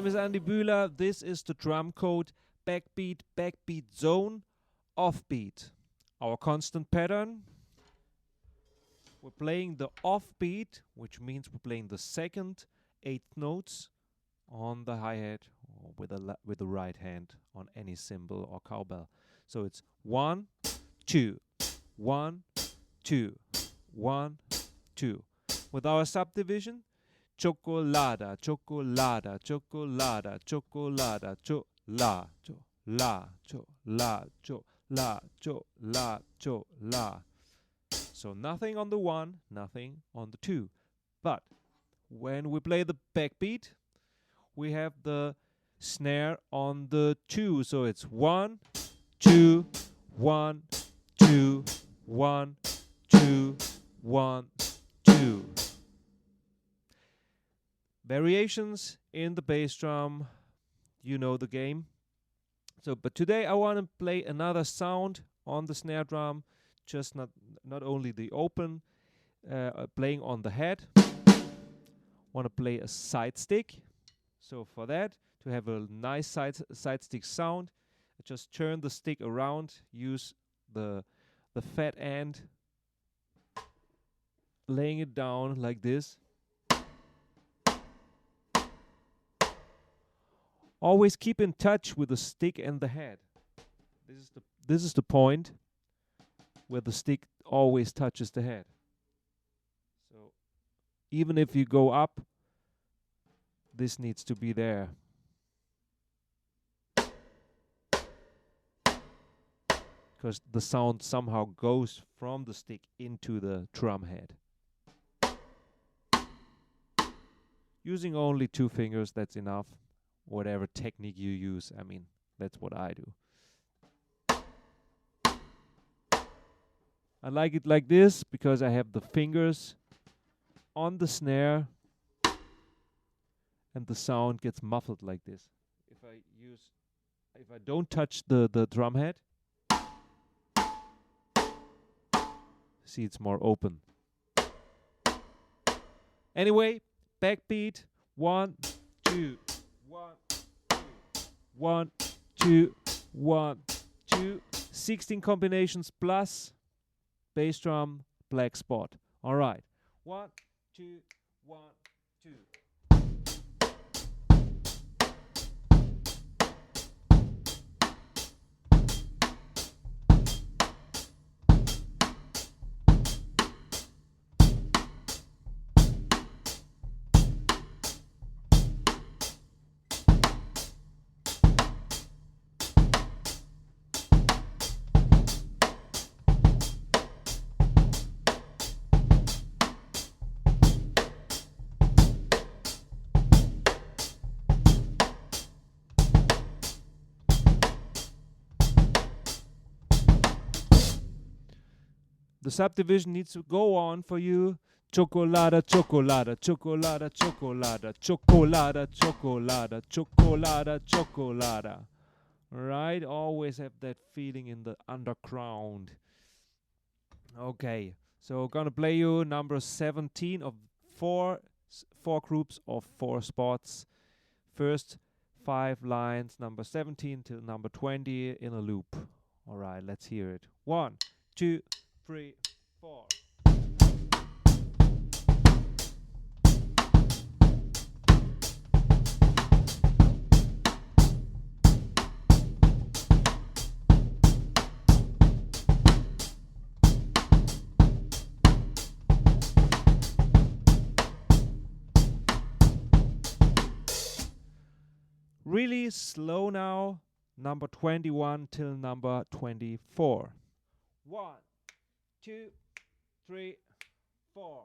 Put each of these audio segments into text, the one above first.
name is Andi Bühler. This is the drum code backbeat, backbeat zone, offbeat. Our constant pattern. We're playing the offbeat, which means we're playing the second 8 notes on the hi-hat or with the right hand on any cymbal or cowbell. So it's 1, 2, 1, 2, 1, 2. With our subdivision, chocolada, chocolada, chocolada, chocolada, cho, la, cho, la, cho, la, cho, la, cho, la, cho, la. So nothing on the 1, nothing on the 2. But when we play the backbeat, we have the snare on the 2. So it's 1, 2, 1, 2, 1, 2, 1, 2. Variations in the bass drum, you know the game. So, but today I want to play another sound on the snare drum, just not only the open, playing on the head. Want to play a side stick. So for that, to have a nice side stick sound, I just turn the stick around, use the fat end, laying it down like this. Always keep in touch with the stick and the head. This is the point where the stick always touches the head. So even if you go up, this needs to be there. Because the sound somehow goes from the stick into the drum head. Using only 2 fingers, that's enough. Whatever technique you use, I mean, that's what I do. I like it like this because I have the fingers on the snare and the sound gets muffled like this. If I don't touch the drum head, see, it's more open. Anyway, backbeat, 1, 2, 1, 2, 1, 2, 1, 2, 16 combinations plus bass drum, black spot. All right. 1, 2, 1, 2. The subdivision needs to go on for you. Chocolada, chocolada, chocolada, chocolada, chocolada, chocolada, chocolada, chocolada. Right? Always have that feeling in the underground. Okay, so gonna play you number 17 of four groups of 4 spots. First 5 lines, number 17 till number 20 in a loop. All right, let's hear it. 1, 2, 3, 4. Really slow now, number 21 till number 24. 1, 2, 3, 4.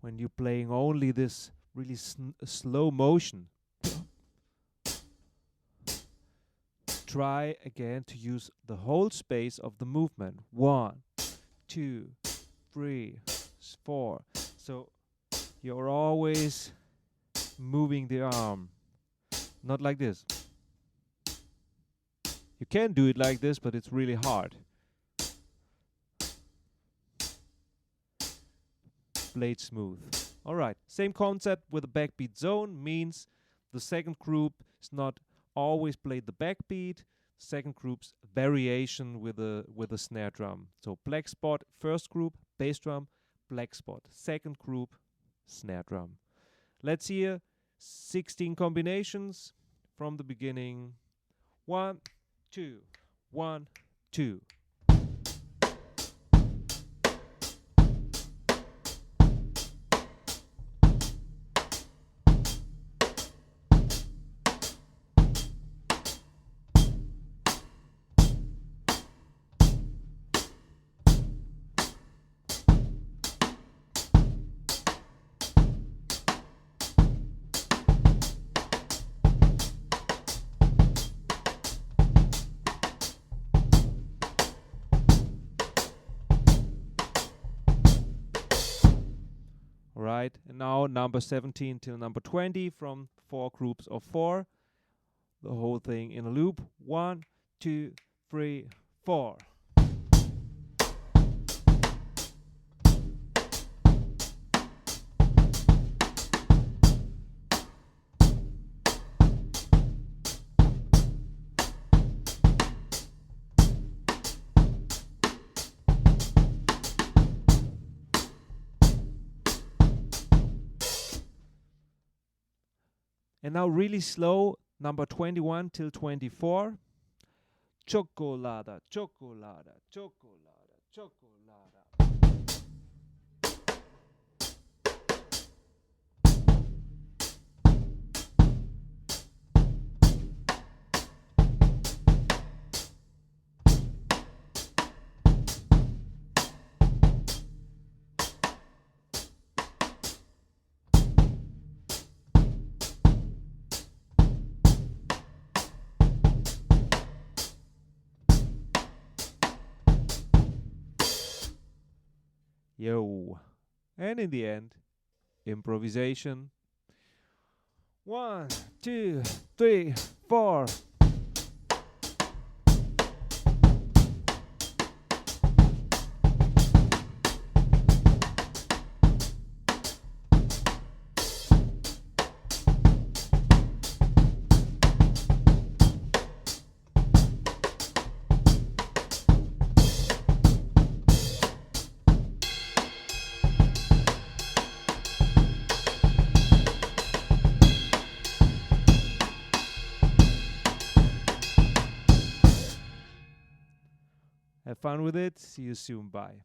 When you're playing only this really slow motion. Try again to use the whole space of the movement. 1, 2, 3, 4. So you're always moving the arm. Not like this. You can do it like this, but it's really hard. Blade smooth. Alright, same concept with a backbeat zone, means the second group is not always played the backbeat. Second group's variation with a snare drum. So black spot, first group, bass drum, black spot. Second group, snare drum. Let's hear 16 combinations from the beginning. 1, 2, 1, 2. Right, and now number 17 till number 20 from 4 groups of 4. The whole thing in a loop. 1, 2, 3, 4. And now really slow, number 21 till 24. Chocolada, chocolada, chocolada, chocolada. Yo. And in the end, improvisation. 1, 2, 3, 4. Have fun with it. See you soon. Bye.